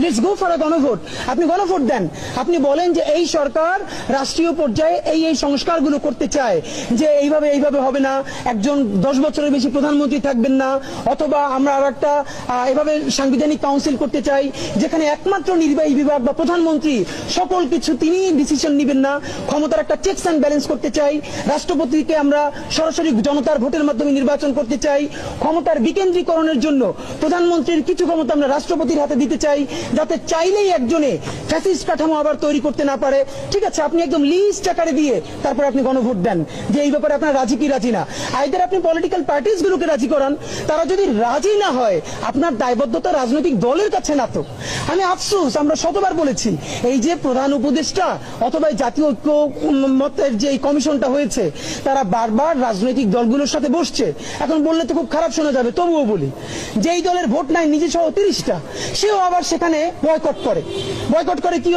Let's go for a গণভোট। আপনি গণভোট দেন, আপনি বলেন যে এই সরকার রাষ্ট্রীয় পর্যায়ে এই সংস্কারগুলো করতে চায়, যে এইভাবে হবে না, একজন 10 বছরের বেশি প্রধানমন্ত্রী থাকবেন না, অথবা আমরা আর একটা এভাবে সাংবিধানিক কাউন্সিল করতে চাই যেখানে একমাত্র নির্বাহী বিভাগ বা প্রধানমন্ত্রী সকল কিছু তিনি ডিসিশন নেবেন না, ক্ষমতার একটা চেকস অ্যান্ড ব্যালেন্স করতে চাই, রাষ্ট্রপতিকে আমরা সরাসরি জনতার ভোটের মাধ্যমে নির্বাচন করতে চাই, ক্ষমতার বিকেন্দ্রীকরণের জন্য প্রধানমন্ত্রীর কিছু ক্ষমতা আমরা রাষ্ট্রপতির হাতে দিতে চাই, যাতে চাইলেই একজনে ফ্যাসিস্ট কাঠামো আবার তৈরি করতে না পারে। ঠিক আছে, আপনি একদম লিস্ট আকারে দিয়ে তারপর আপনি গণভোট দেন যে এই ব্যাপারে আপনারা রাজি কি রাজি না। আইদার আপনি পলিটিক্যাল পার্টিস গুলোকে রাজি করান, তারা যদি রাজি না হয় আপনার দায়বদ্ধতা রাজনৈতিক দলের কাছে না। তো আমি আফসোস, আমরা শতবার বলেছি এই যে প্রধান উপদেষ্টা অথবা জাতীয় ঐক্য মতের যে এই কমিশনটা হয়েছে তারা বারবার রাজনৈতিক দলগুলোর সাথে বসছে। এখন বললে তো খুব খারাপ শোনা যাবে, তবুও বলি, যেই দলের ভোট নাই নিজে সহ 30টা, সেও আবার সেখানে বয়কট করে কি